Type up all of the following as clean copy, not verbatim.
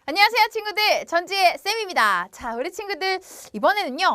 안녕하세요 친구들, 전지의 쌤입니다. 자, 우리 친구들 이번에는요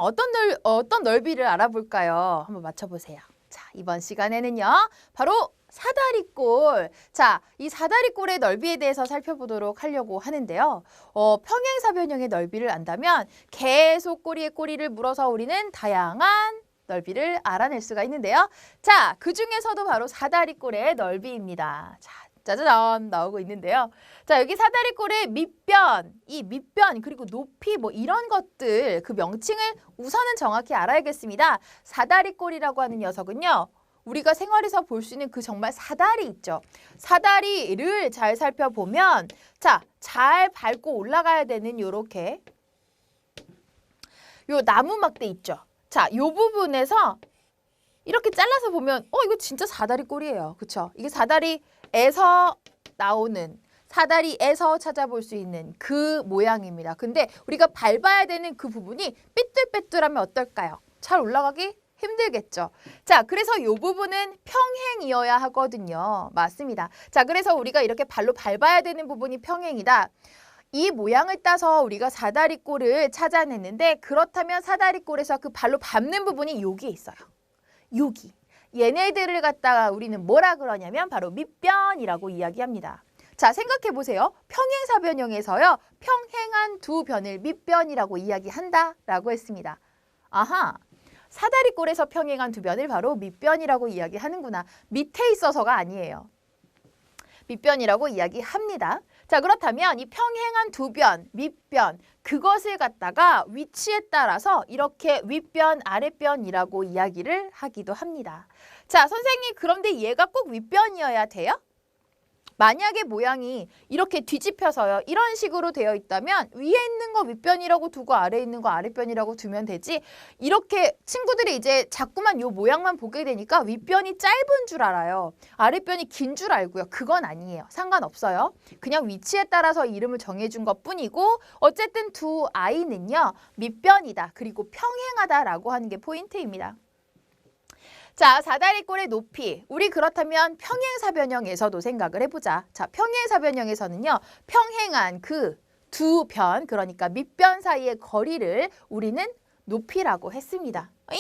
어떤 넓이를 알아볼까요? 한번 맞춰보세요. 자, 이번 시간에는요 바로 사다리꼴. 자, 이 사다리꼴의 넓이에 대해서 살펴보도록 하려고 하는데요. 평행사변형의 넓이를 안다면 계속 꼬리에 꼬리를 물어서 우리는 다양한 넓이를 알아낼 수가 있는데요. 자, 그 중에서도 바로 사다리꼴의 넓이입니다. 자, 짜자잔 나오고 있는데요. 자, 여기 사다리꼴의 밑변, 이 밑변 그리고 높이 뭐 이런 것들 그 명칭을 우선은 정확히 알아야겠습니다. 사다리꼴이라고 하는 녀석은요. 우리가 생활에서 볼 수 있는 그 정말 사다리 있죠. 사다리를 잘 살펴보면 자, 잘 밟고 올라가야 되는 요렇게 요 나무 막대 있죠. 자, 요 부분에서 이렇게 잘라서 보면 이거 진짜 사다리꼴이에요. 그쵸? 이게 사다리에서 나오는 사다리에서 찾아볼 수 있는 그 모양입니다. 근데 우리가 밟아야 되는 그 부분이 삐뚤빼뚤하면 어떨까요? 잘 올라가기 힘들겠죠. 자, 그래서 이 부분은 평행이어야 하거든요. 맞습니다. 자, 그래서 우리가 이렇게 발로 밟아야 되는 부분이 평행이다. 이 모양을 따서 우리가 사다리꼴을 찾아냈는데 그렇다면 사다리꼴에서 그 발로 밟는 부분이 여기에 있어요. 여기. 얘네들을 갖다가 우리는 뭐라 그러냐면 바로 밑변이라고 이야기합니다. 자, 생각해 보세요. 평행사변형에서요. 평행한 두 변을 밑변이라고 이야기한다라고 했습니다. 아하. 사다리꼴에서 평행한 두 변을 바로 밑변이라고 이야기하는구나. 밑에 있어서가 아니에요. 밑변이라고 이야기합니다. 자, 그렇다면 이 평행한 두 변, 밑변 그것을 갖다가 위치에 따라서 이렇게 윗변, 아랫변이라고 이야기를 하기도 합니다. 자, 선생님 그런데 얘가 꼭 윗변이어야 돼요? 만약에 모양이 이렇게 뒤집혀서요. 이런 식으로 되어 있다면 위에 있는 거 윗변이라고 두고 아래에 있는 거 아랫변이라고 두면 되지. 이렇게 친구들이 이제 자꾸만 요 모양만 보게 되니까 윗변이 짧은 줄 알아요. 아랫변이 긴 줄 알고요. 그건 아니에요. 상관없어요. 그냥 위치에 따라서 이름을 정해준 것뿐이고 어쨌든 두 아이는요. 밑변이다. 그리고 평행하다라고 하는 게 포인트입니다. 자, 사다리꼴의 높이. 우리 그렇다면 평행사변형에서도 생각을 해보자. 자, 평행사변형에서는요. 평행한 그 두 변, 그러니까 밑변 사이의 거리를 우리는 높이라고 했습니다. 잉?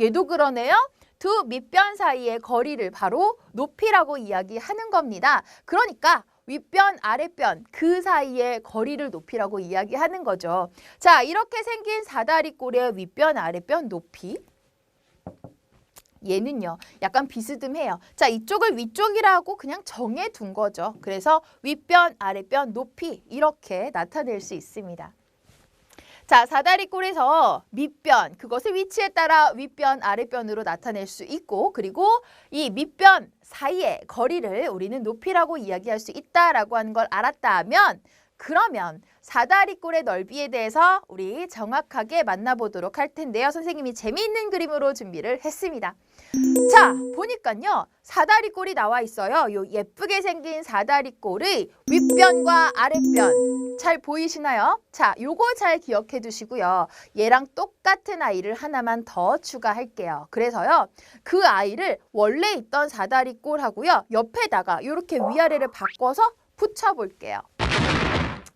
얘도 그러네요. 두 밑변 사이의 거리를 바로 높이라고 이야기하는 겁니다. 그러니까 윗변, 아랫변 그 사이의 거리를 높이라고 이야기하는 거죠. 자, 이렇게 생긴 사다리꼴의 윗변, 아랫변 높이. 얘는요. 약간 비스듬해요. 자, 이쪽을 위쪽이라고 그냥 정해둔 거죠. 그래서 윗변, 아랫변, 높이 이렇게 나타낼 수 있습니다. 자, 사다리꼴에서 밑변, 그것을 위치에 따라 윗변, 아랫변으로 나타낼 수 있고 그리고 이 밑변 사이의 거리를 우리는 높이라고 이야기할 수 있다라고 하는 걸 알았다면 그러면 사다리꼴의 넓이에 대해서 우리 정확하게 만나보도록 할 텐데요. 선생님이 재미있는 그림으로 준비를 했습니다. 자, 보니까요. 사다리꼴이 나와 있어요. 요 예쁘게 생긴 사다리꼴의 윗변과 아랫변 잘 보이시나요? 자, 요거 잘 기억해 두시고요. 얘랑 똑같은 아이를 하나만 더 추가할게요. 그래서요. 그 아이를 원래 있던 사다리꼴하고요. 옆에다가 이렇게 위아래를 바꿔서 붙여볼게요.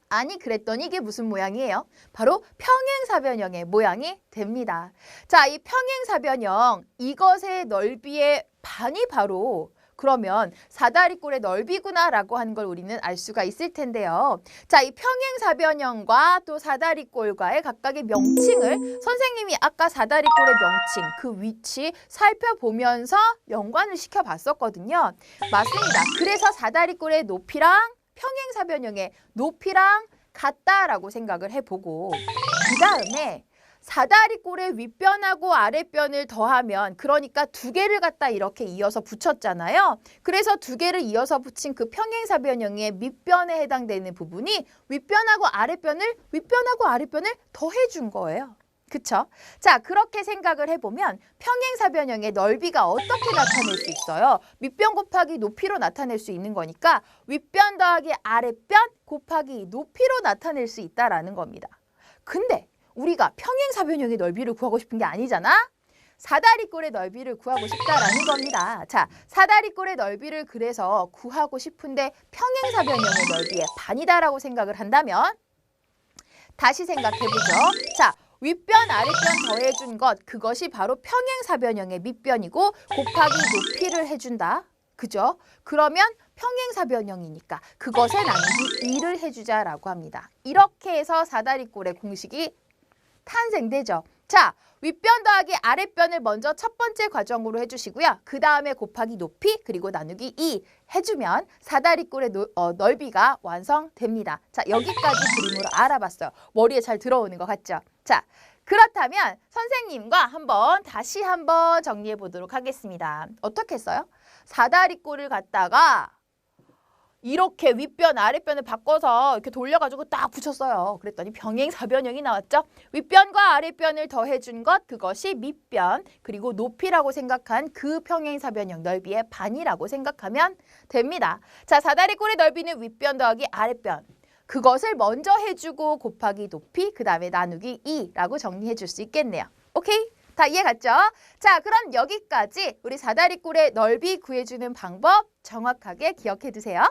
아니 그랬더니 이게 무슨 모양이에요? 바로 평행사변형의 모양이 됩니다. 자, 이 평행사변형 이것의 넓이의 반이 바로 그러면 사다리꼴의 넓이구나라고 하는 걸 우리는 알 수가 있을 텐데요. 자, 이 평행사변형과 또 사다리꼴과의 각각의 명칭을 선생님이 아까 사다리꼴의 명칭, 그 위치 살펴보면서 연관을 시켜봤었거든요. 맞습니다. 그래서 사다리꼴의 높이랑 평행사변형의 높이랑 같다라고 생각을 해보고 그 다음에 사다리꼴의 윗변하고 아랫변을 더하면 그러니까 두 개를 갖다 이렇게 이어서 붙였잖아요. 그래서 두 개를 이어서 붙인 그 평행사변형의 밑변에 해당되는 부분이 윗변하고 아랫변을 더해준 거예요. 그쵸? 자, 그렇게 생각을 해보면 평행사변형의 넓이가 어떻게 나타낼 수 있어요? 밑변 곱하기 높이로 나타낼 수 있는 거니까 윗변 더하기 아랫변 곱하기 높이로 나타낼 수 있다라는 겁니다. 근데 우리가 평행사변형의 넓이를 구하고 싶은 게 아니잖아? 사다리꼴의 넓이를 구하고 싶다라는 겁니다. 자, 사다리꼴의 넓이를 그래서 구하고 싶은데 평행사변형의 넓이의 반이다라고 생각을 한다면 다시 생각해보죠. 자, 윗변, 아랫변 더해준 것, 그것이 바로 평행사변형의 밑변이고 곱하기 높이를 해준다. 그죠? 그러면 평행사변형이니까 그것에 나누기 2를 해주자라고 합니다. 이렇게 해서 사다리꼴의 공식이 탄생되죠. 자, 윗변 더하기 아랫변을 먼저 첫 번째 과정으로 해주시고요. 그 다음에 곱하기 높이 그리고 나누기 2 해주면 사다리꼴의 넓이가 완성됩니다. 자, 여기까지 그림으로 알아봤어요. 머리에 잘 들어오는 것 같죠? 자, 그렇다면 선생님과 다시 한번 정리해 보도록 하겠습니다. 어떻게 했어요? 사다리꼴을 갖다가 이렇게 윗변, 아랫변을 바꿔서 이렇게 돌려가지고 딱 붙였어요. 그랬더니 병행사변형이 나왔죠. 윗변과 아랫변을 더해준 것, 그것이 밑변, 그리고 높이라고 생각한 그 평행사변형 넓이의 반이라고 생각하면 됩니다. 자, 사다리꼴의 넓이는 윗변 더하기 아랫변. 그것을 먼저 해주고 곱하기 높이, 그 다음에 나누기 2라고 정리해 줄 수 있겠네요. 오케이? 다 이해 갔죠? 자, 그럼 여기까지 우리 사다리꼴의 넓이 구해주는 방법 정확하게 기억해 두세요.